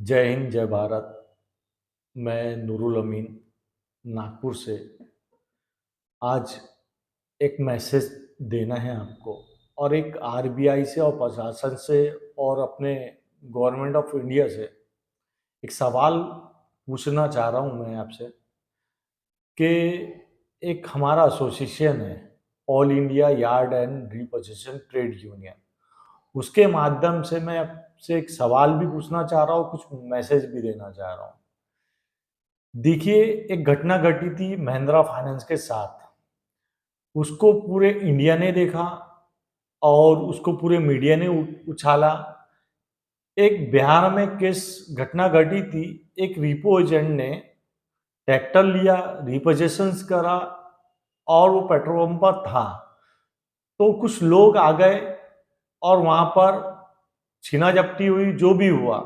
जय हिंद, जय भारत। मैं नूरुल अमीन, नागपुर से। आज एक मैसेज देना है आपको और एक आरबीआई से और प्रशासन से और अपने गवर्नमेंट ऑफ इंडिया से एक सवाल पूछना चाह रहा हूँ मैं आपसे कि एक हमारा एसोसिएशन है, all India yard and reposition trade union. उसके माध्यम से मैं आपसे एक सवाल भी पूछना चाह रहा हूँ, कुछ मैसेज भी देना चाह रहा हूँ। देखिए, एक घटना घटी थी महिंद्रा फाइनेंस के साथ। उसको पूरे इंडिया ने देखा और उसको पूरे मीडिया ने उछाला। एक बिहार में केस घटना घटी थी। एक रिपो एजेंट ने ट्रैक्टर लिया, रिपोजेशंस करा और वो पेट्रोल पंप पर था। तो कुछ लोग आ गए और वहां पर छीना झपटी हुई। जो भी हुआ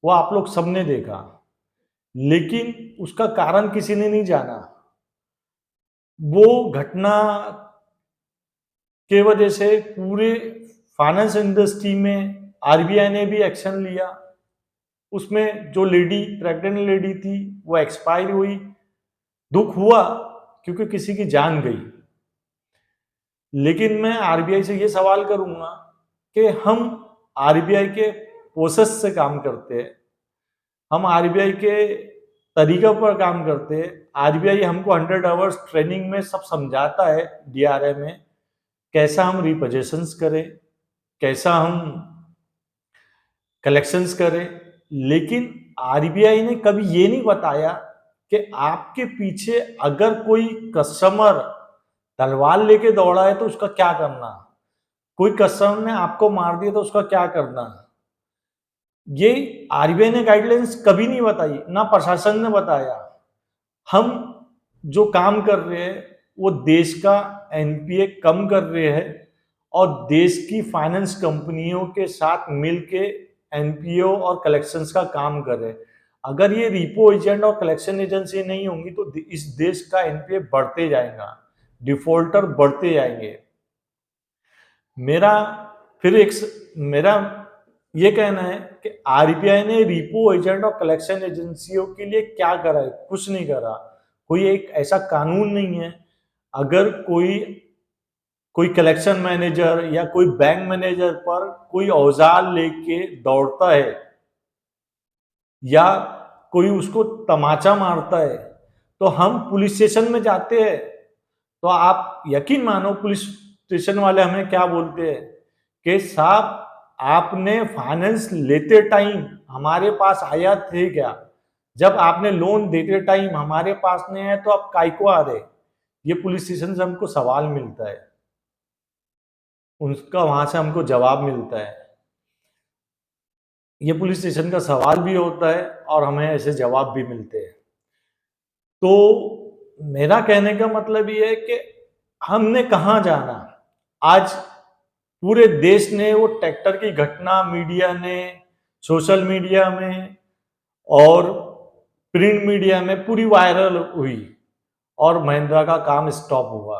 वो आप लोग सबने देखा, लेकिन उसका कारण किसी ने नहीं जाना। वो घटना के वजह से पूरे फाइनेंस इंडस्ट्री में आरबीआई ने भी एक्शन लिया। उसमें जो लेडी, प्रेग्नेंट लेडी थी, वो एक्सपायर हुई। दुख हुआ क्योंकि किसी की जान गई। लेकिन मैं आरबीआई से ये सवाल करूंगा कि हम आरबीआई के प्रोसेस से काम करते हैं, हम आरबीआई के तरीकों पर काम करते हैं। आरबीआई हमको 100 आवर्स ट्रेनिंग में सब समझाता है, डीआरए में, कैसा हम रिपोजेशंस करें, कैसा हम कलेक्शंस करें। लेकिन आरबीआई ने कभी ये नहीं बताया कि आपके पीछे अगर कोई कस्टमर तलवार लेके दौड़ा है तो उसका क्या करना, कोई कस्टमर ने आपको मार दिया तो उसका क्या करना। ये आरबीआई ने गाइडलाइंस कभी नहीं बताई, ना प्रशासन ने बताया। हम जो काम कर रहे हैं वो देश का एनपीए कम कर रहे हैं और देश की फाइनेंस कंपनियों के साथ मिलके एनपीओ और कलेक्शंस का काम कर रहे हैं। अगर ये रिपो एजेंट और कलेक्शन एजेंसी नहीं होंगी तो इस देश का एनपीए बढ़ते जाएगा, डिफॉल्टर बढ़ते जाएंगे। मेरा फिर एक मेरा ये कहना है कि आरबीआई ने रिपो एजेंट और कलेक्शन एजेंसियों के लिए क्या करा है? कुछ नहीं करा। कोई एक ऐसा कानून नहीं है। अगर कोई कोई कलेक्शन मैनेजर या कोई बैंक मैनेजर पर कोई औजार लेके दौड़ता है या कोई उसको तमाचा मारता है तो हम पुलिस स्टेशन में जाते हैं। तो आप यकीन मानो, पुलिस स्टेशन वाले हमें क्या बोलते हैं कि साहब, आपने फाइनेंस लेते टाइम हमारे पास आया थे क्या? जब आपने लोन देते टाइम हमारे पास नहीं है तो आप काय को आ रहे? ये पुलिस स्टेशन से हमको सवाल मिलता है, उनका वहां से हमको जवाब मिलता है। ये पुलिस स्टेशन का सवाल भी होता है और हमें ऐसे जवाब भी मिलते हैं। तो मेरा कहने का मतलब ये है कि हमने कहाँ जाना। आज पूरे देश ने वो ट्रैक्टर की घटना मीडिया ने, सोशल मीडिया में और प्रिंट मीडिया में पूरी वायरल हुई और महिंद्रा का काम स्टॉप हुआ।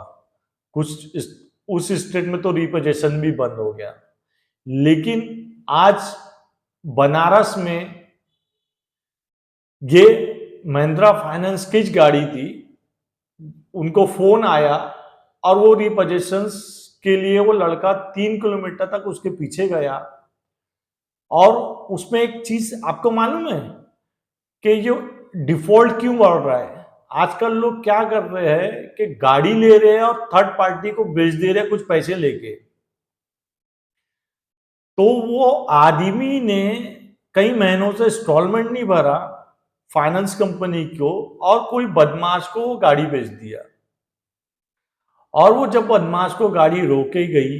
उस स्टेट में तो रिपोजेशन भी बंद हो गया। लेकिन आज बनारस में ये महिंद्रा फाइनेंस की गाड़ी थी, उनको फोन आया और वो रिपोजेशंस के लिए वो लड़का 3 किलोमीटर तक उसके पीछे गया। और उसमें एक चीज आपको मालूम है कि ये डिफॉल्ट क्यों बढ़ रहा है? आजकल लोग क्या कर रहे हैं कि गाड़ी ले रहे हैं और थर्ड पार्टी को बेच दे रहे हैं कुछ पैसे लेके। तो वो आदमी ने कई महीनों से इंस्टॉलमेंट नहीं भरा फाइनेंस कंपनी को और कोई बदमाश को वो गाड़ी बेच दिया। और वो जब बदमाश को गाड़ी रोके गई,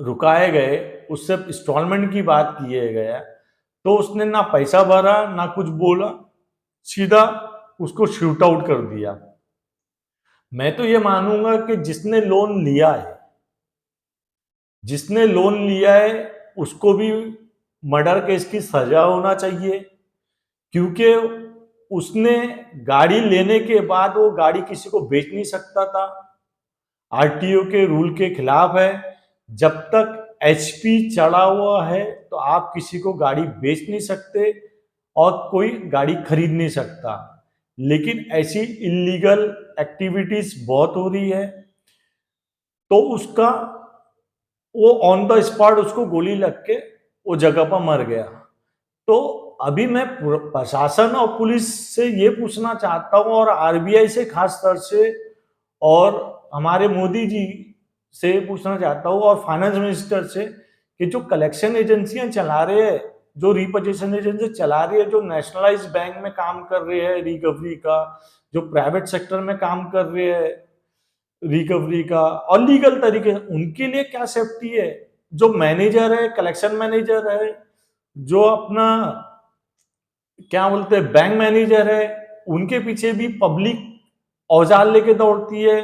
रुकाए गए, उससे इंस्टॉलमेंट की बात किए गया, तो उसने ना पैसा भरा ना कुछ बोला, सीधा उसको शूट आउट कर दिया। मैं तो ये मानूंगा कि जिसने लोन लिया है उसको भी मर्डर केस की सजा होना चाहिए, क्योंकि उसने गाड़ी लेने के बाद वो गाड़ी किसी को बेच नहीं सकता था। आरटीओ के रूल के खिलाफ है। जब तक एचपी चढ़ा हुआ है तो आप किसी को गाड़ी बेच नहीं सकते और कोई गाड़ी खरीद नहीं सकता। लेकिन ऐसी इलीगल एक्टिविटीज बहुत हो रही है, तो उसका वो ऑन द स्पॉट उसको गोली लग के वो जगह पर मर गया। तो अभी मैं प्रशासन और पुलिस से ये पूछना चाहता हूँ, और आरबीआई से खास तौर से, और हमारे मोदी जी से पूछना चाहता हूँ, और फाइनेंस मिनिस्टर से, कि जो कलेक्शन एजेंसियां चला रहे हैं, जो रिपोजिशन एजेंसी चला रही है, जो नेशनलाइज बैंक में काम कर रहे हैं रिकवरी का, जो प्राइवेट सेक्टर में काम कर रहे हैं रिकवरी का, और लीगल तरीके से, उनके लिए क्या सेफ्टी है? जो मैनेजर है, कलेक्शन मैनेजर है, जो अपना क्या बोलते हैं बैंक मैनेजर है, उनके पीछे भी पब्लिक औजार लेके दौड़ती है,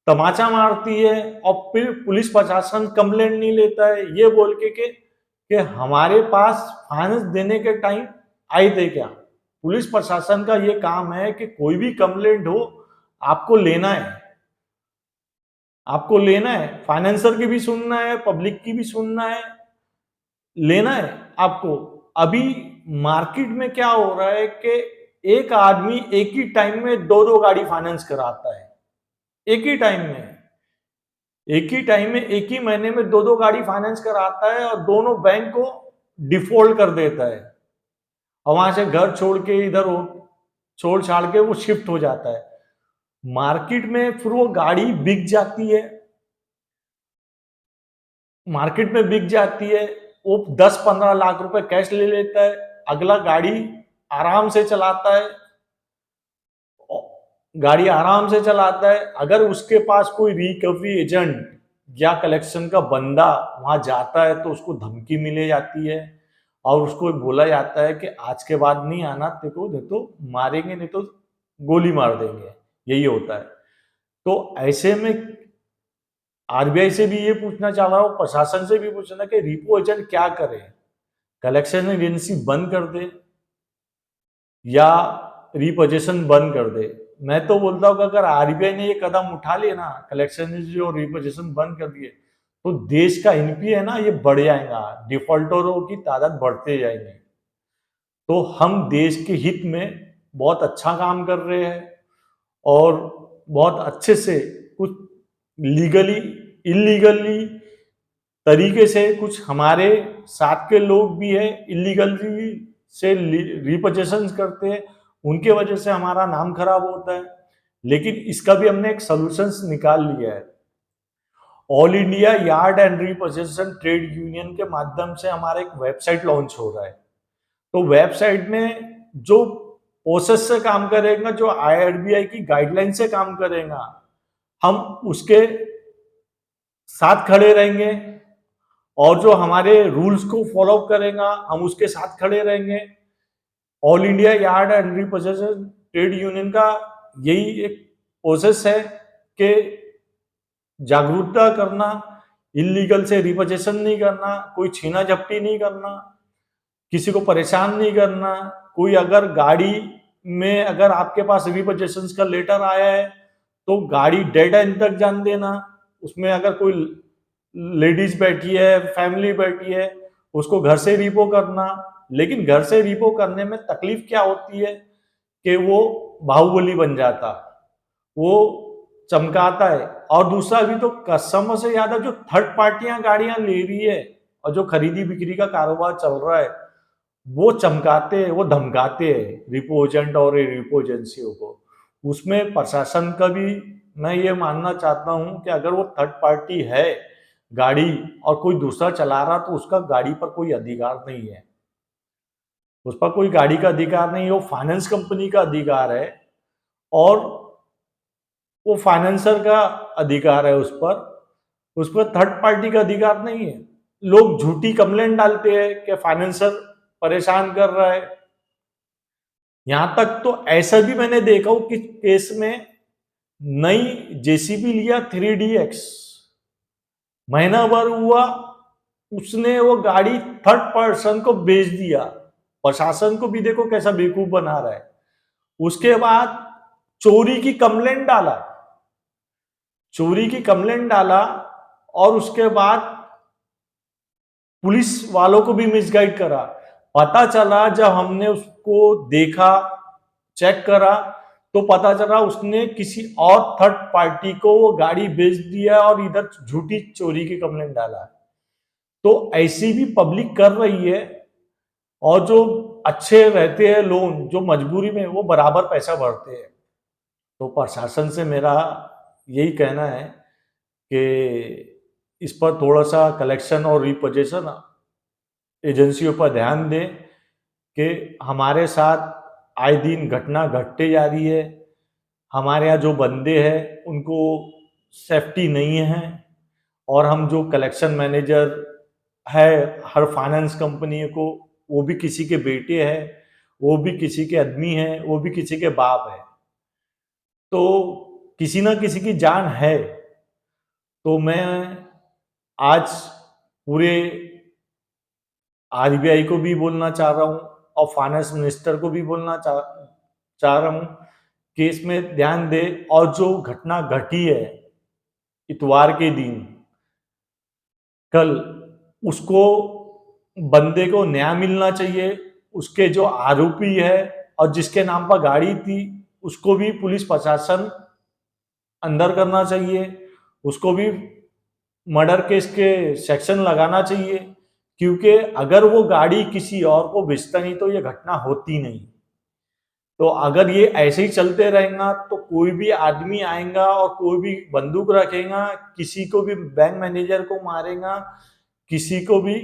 तमाचा मारती है, और फिर पुलिस प्रशासन कंप्लेंट नहीं लेता है, ये बोल के कि हमारे पास फाइनेंस देने के टाइम आए थे क्या? पुलिस प्रशासन का ये काम है कि कोई भी कंप्लेंट हो आपको लेना है, आपको लेना है, फाइनेंसर की भी सुनना है, पब्लिक की भी सुनना है, लेना है आपको। अभी मार्केट में क्या हो रहा है कि एक आदमी एक ही टाइम में दो दो गाड़ी फाइनेंस कराता है, एक ही टाइम में, एक ही टाइम में, एक ही महीने में दो दो गाड़ी फाइनेंस कराता है, और दोनों बैंक को डिफॉल्ट कर देता है, और वहां से घर छोड़ के इधर छोड़ छाड़ के वो शिफ्ट हो जाता है मार्केट में। फिर वो गाड़ी बिक जाती है, मार्केट में बिक जाती है, वो 10-15 लाख रुपए कैश ले लेता है, अगला गाड़ी आराम से चलाता है, गाड़ी आराम से चलाता है। अगर उसके पास कोई रिकवरी एजेंट या कलेक्शन का बंदा वहां जाता है तो उसको धमकी मिले जाती है, और उसको बोला जाता है कि आज के बाद नहीं आना, तेरे को नहीं तो मारेंगे, नहीं तो गोली मार देंगे, यही होता है। तो ऐसे में आरबीआई से भी ये पूछना चाह रहा हूँ, प्रशासन से भी पूछना कि रिपो एजेंट क्या करे, कलेक्शन एजेंसी बंद कर दे या रिपोजिशन बंद कर दे। मैं तो बोलता हूँ कि अगर आरबीआई ने ये कदम उठा लिया ना, कलेक्शन एजेंसी और रिपोजिशन बंद कर दिए, तो देश का एनपी है ना ये बढ़ जाएगा, डिफॉल्टरों की तादाद बढ़ते जाएंगे। तो हम देश के हित में बहुत अच्छा काम कर रहे हैं, और बहुत अच्छे से कुछ लीगली इलीगली तरीके से कुछ हमारे साथ के लोग भी है इलीगली से रिपोजेशन करते हैं, उनके वजह से हमारा नाम खराब होता है। लेकिन इसका भी हमने एक सोल्यूशंस निकाल लिया है। All India yard and repossession trade union के माध्यम से हमारा एक वेबसाइट लॉन्च हो रहा है। तो वेबसाइट में जो प्रोसेस से काम करेगा, जो आरबीआई की गाइडलाइन से काम करेगा, हम उसके साथ खड़े रहेंगे, और जो हमारे रूल्स को फॉलो करेगा हम उसके साथ खड़े रहेंगे। All India yard and repossession trade union का यही एक प्रोसेस है कि जागरूकता करना, इलीगल से रिपोजेशन नहीं करना, कोई छीना झपटी नहीं करना, किसी को परेशान नहीं करना। कोई अगर गाड़ी में अगर आपके पास रिपोजेशन का लेटर आया है तो गाड़ी डेड एंड तक जान देना, उसमें अगर कोई लेडीज बैठी है, फैमिली बैठी है, उसको घर से रिपो करना। लेकिन घर से रिपो करने में तकलीफ क्या होती है कि वो बाहुबली बन जाता, वो चमकाता है। और दूसरा भी तो कस्टमर से ज्यादा जो थर्ड पार्टियां गाड़ियां ले रही है और जो खरीदी बिक्री का कारोबार चल रहा है, वो चमकाते हैं, वो धमकाते हैं रिपो एजेंट और रिपो एजेंसियों को। उसमें प्रशासन का भी मैं ये मानना चाहता हूं कि अगर वो थर्ड पार्टी है गाड़ी और कोई दूसरा चला रहा, तो उसका गाड़ी पर कोई अधिकार नहीं है, उस पर कोई गाड़ी का अधिकार नहीं है, वो फाइनेंस कंपनी का अधिकार है, और वो फाइनेंसर का अधिकार है उस पर थर्ड पार्टी का अधिकार नहीं है। लोग झूठी कंप्लेंट डालते हैं कि फाइनेंसर परेशान कर रहा है। यहां तक तो ऐसा भी मैंने देखा हूं कि केस में नई जेसीबी लिया 3DX, महीना भर हुआ, उसने वो गाड़ी थर्ड पर्सन को बेच दिया। प्रशासन को भी देखो कैसा बेवकूफ बना रहा है। उसके बाद चोरी की कंप्लेंट डाला, चोरी की कंप्लेंट डाला, और उसके बाद पुलिस वालों को भी मिसगाइड करा। पता चला जब हमने उसको देखा, चेक करा, तो पता चला उसने किसी और थर्ड पार्टी को वो गाड़ी बेच दिया और इधर झूठी चोरी की कंप्लेंट डाला है। तो ऐसी भी पब्लिक कर रही है, और जो अच्छे रहते हैं लोग, जो मजबूरी में, वो बराबर पैसा भरते हैं। तो प्रशासन से मेरा यही कहना है कि इस पर थोड़ा सा कलेक्शन और रिपोजेशन एजेंसियों पर ध्यान दें कि हमारे साथ आए दिन घटना घटते जा रही है। हमारे यहाँ जो बंदे हैं उनको सेफ्टी नहीं है, और हम जो कलेक्शन मैनेजर है हर फाइनेंस कंपनी को, वो भी किसी के बेटे हैं, वो भी किसी के आदमी हैं, वो भी किसी के बाप है। तो किसी ना किसी की जान है। तो मैं आज पूरे आरबीआई को भी बोलना चाह रहा हूँ और फाइनेंस मिनिस्टर को भी बोलना चाह रहा हूँ कि इसमें ध्यान दे। और जो घटना घटी है इतवार के दिन, कल, उसको, बंदे को न्याय मिलना चाहिए। उसके जो आरोपी है और जिसके नाम पर गाड़ी थी, उसको भी पुलिस प्रशासन अंदर करना चाहिए। उसको भी मर्डर केस के सेक्शन लगाना चाहिए, क्योंकि अगर वो गाड़ी किसी और को बेचता नहीं तो ये घटना होती नहीं। तो अगर ये ऐसे ही चलते रहेगा तो कोई भी आदमी आएगा और कोई भी बंदूक रखेगा, किसी को भी, बैंक मैनेजर को मारेगा, किसी को भी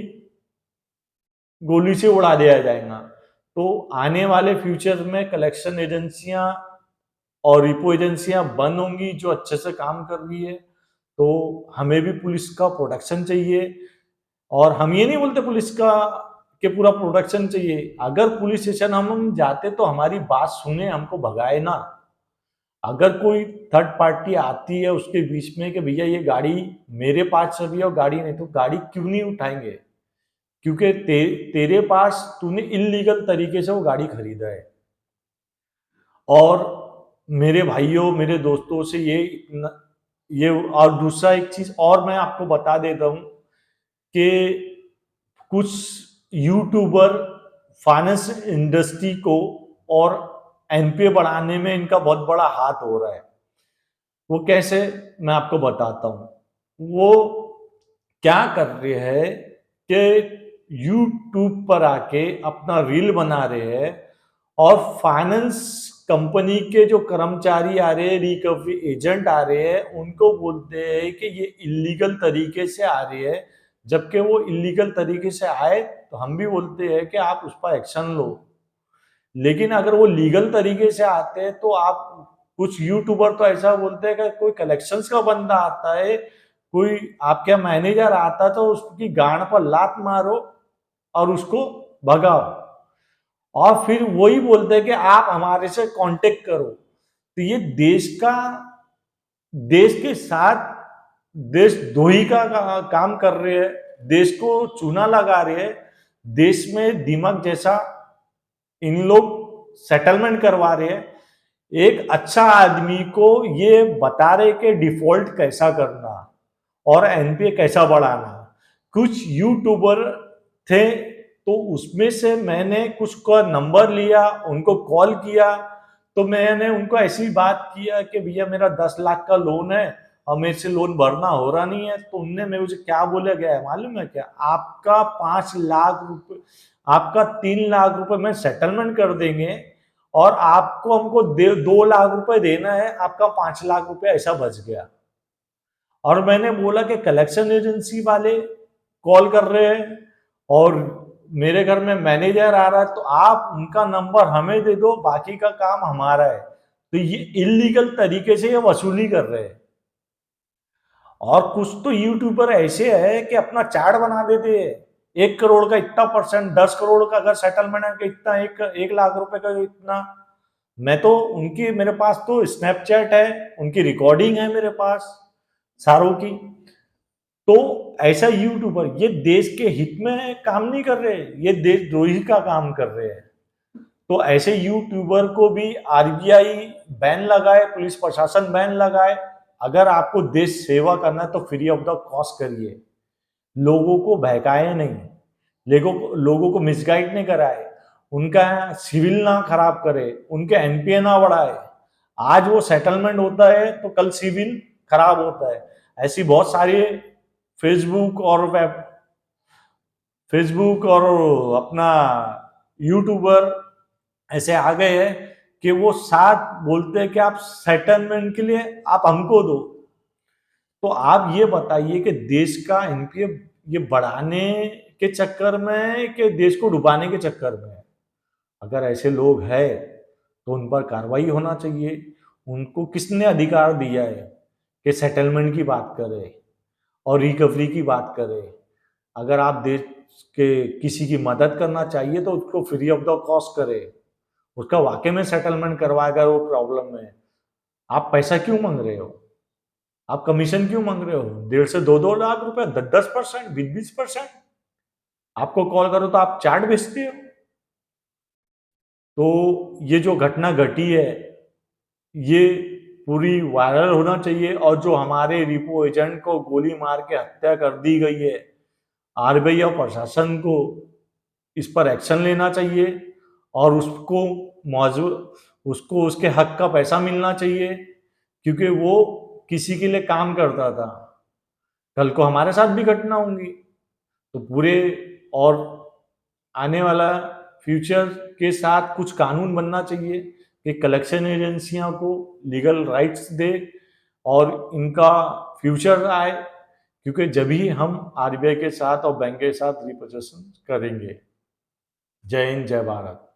गोली से उड़ा दिया जाएगा। तो आने वाले फ्यूचर में कलेक्शन एजेंसियां और रिपो एजेंसियां बंद होंगी जो अच्छे से काम कर रही है। तो हमें भी पुलिस का प्रोटेक्शन चाहिए। और हम ये नहीं बोलते पुलिस का कि पूरा प्रोटेक्शन चाहिए। अगर पुलिस स्टेशन हम जाते तो हमारी बात सुने, हमको भगाए ना। अगर कोई थर्ड पार्टी आती है उसके बीच में कि भैया ये गाड़ी मेरे पास से भी है और गाड़ी नहीं, तो गाड़ी क्यों नहीं उठाएंगे? क्योंकि तेरे पास तूने इलीगल तरीके से वो गाड़ी खरीदा है। और मेरे भाइयों, मेरे दोस्तों से ये, और दूसरा एक चीज और मैं आपको बता देता हूं कि कुछ यूट्यूबर फाइनेंस इंडस्ट्री को और एनपीए बढ़ाने में इनका बहुत बड़ा हाथ हो रहा है। वो कैसे, मैं आपको बताता हूं। वो क्या कर रहे हैं कि यूट्यूब पर आके अपना रील बना रहे हैं, और फाइनेंस कंपनी के जो कर्मचारी आ रहे हैं, रिकवरी एजेंट आ रहे हैं, उनको बोलते हैं कि ये इलीगल तरीके से आ रही है। जबकि वो इलीगल तरीके से आए तो हम भी बोलते हैं कि आप उस पर एक्शन लो। लेकिन अगर वो लीगल तरीके से आते हैं तो आप, कुछ यूट्यूबर तो ऐसा बोलते हैं कि कोई कलेक्शंस का बंदा आता है, कोई आपका मैनेजर आता, तो उसकी गांड पर लात मारो और उसको भगाओ। और फिर वही बोलते हैं कि आप हमारे से कांटेक्ट करो। तो ये देश के साथ देशद्रोही का काम कर रहे हैं, देश को चूना लगा रहे हैं, देश में दिमाग जैसा इन लोग सेटलमेंट करवा रहे हैं। एक अच्छा आदमी को ये बता रहे कि डिफॉल्ट कैसा करना और एनपीए कैसा बढ़ाना। कुछ यूट्यूबर थे, तो उसमें से मैंने कुछ का नंबर लिया, उनको कॉल किया, तो मैंने उनको ऐसी बात किया कि भैया मेरा 10 लाख का लोन है और मेरे से लोन भरना हो रहा नहीं है। तो उनने मेरे मुझे क्या बोला गया है मालूम है क्या? आपका 5 लाख रुपए, आपका 3 लाख रुपए में सेटलमेंट कर देंगे, और आपको हमको 2 लाख रुपए देना है, आपका 5 लाख रुपए ऐसा बच गया। और मैंने बोला कि कलेक्शन एजेंसी वाले कॉल कर रहे हैं और मेरे घर में मैनेजर आ रहा है, तो आप उनका नंबर हमें दे दो, बाकी का काम हमारा है। तो ये इलीगल तरीके से ये वसूली कर रहे हैं। और कुछ तो यूट्यूबर ऐसे है कि अपना चार्ट बना देते हैं, 1 करोड़ का इतना परसेंट, 10 करोड़ का अगर सेटलमेंट है कि इतना, 1 लाख रुपए का इतना। मैं तो उनकी, मेरे पास तो स्नैपचैट है, उनकी रिकॉर्डिंग है मेरे पास सारों की। तो ऐसा यूट्यूबर ये देश के हित में काम नहीं कर रहे, ये देशद्रोही का काम कर रहे हैं। तो ऐसे यूट्यूबर को भी आरबीआई बैन लगाए, पुलिस प्रशासन बैन लगाए। अगर आपको देश सेवा करना है तो फ्री ऑफ द कॉस्ट करिए। लोगों को बहकाए नहीं, लोगों को मिसगाइड नहीं कराए, उनका सिविल ना खराब करे, उनके एनपीए ना बढ़ाए। आज वो सेटलमेंट होता है तो कल सिविल खराब होता है। ऐसी बहुत सारी फेसबुक और वेब फेसबुक और अपना यूट्यूबर ऐसे आ गए हैं कि वो साथ बोलते हैं कि आप सेटलमेंट के लिए आप हमको दो। तो आप ये बताइए कि देश का एनपीए ये बढ़ाने के चक्कर में है कि देश को डुबाने के चक्कर में है? अगर ऐसे लोग हैं तो उन पर कार्रवाई होना चाहिए। उनको किसने अधिकार दिया है कि सेटलमेंट की बात करे और रिकवरी की बात करे? अगर आप देश के किसी की मदद करना चाहिए तो उसको फ्री ऑफ द कॉस्ट करे, उसका वाकई में सेटलमेंट करवाए अगर वो प्रॉब्लम में। आप पैसा क्यों मांग रहे हो? आप कमीशन क्यों मांग रहे हो? 1.5 से 2 लाख रुपए, 10%, 20% आपको कॉल करो तो आप चार्ट बेचते हो। तो ये जो घटना घटी है ये पूरी वायरल होना चाहिए, और जो हमारे रिपो एजेंट को गोली मार के हत्या कर दी गई है, आरबीआई और प्रशासन को इस पर एक्शन लेना चाहिए और उसको उसके हक का पैसा मिलना चाहिए, क्योंकि वो किसी के लिए काम करता था। कल को हमारे साथ भी घटना होंगी तो पूरे और आने वाला फ्यूचर के साथ कुछ कानून बनना चाहिए कि कलेक्शन एजेंसियां को लीगल राइट्स दे और इनका फ्यूचर आए, क्योंकि जब ही हम आरबीआई के साथ और बैंक के साथ रिपोजिशन करेंगे। जय हिंद, जय भारत।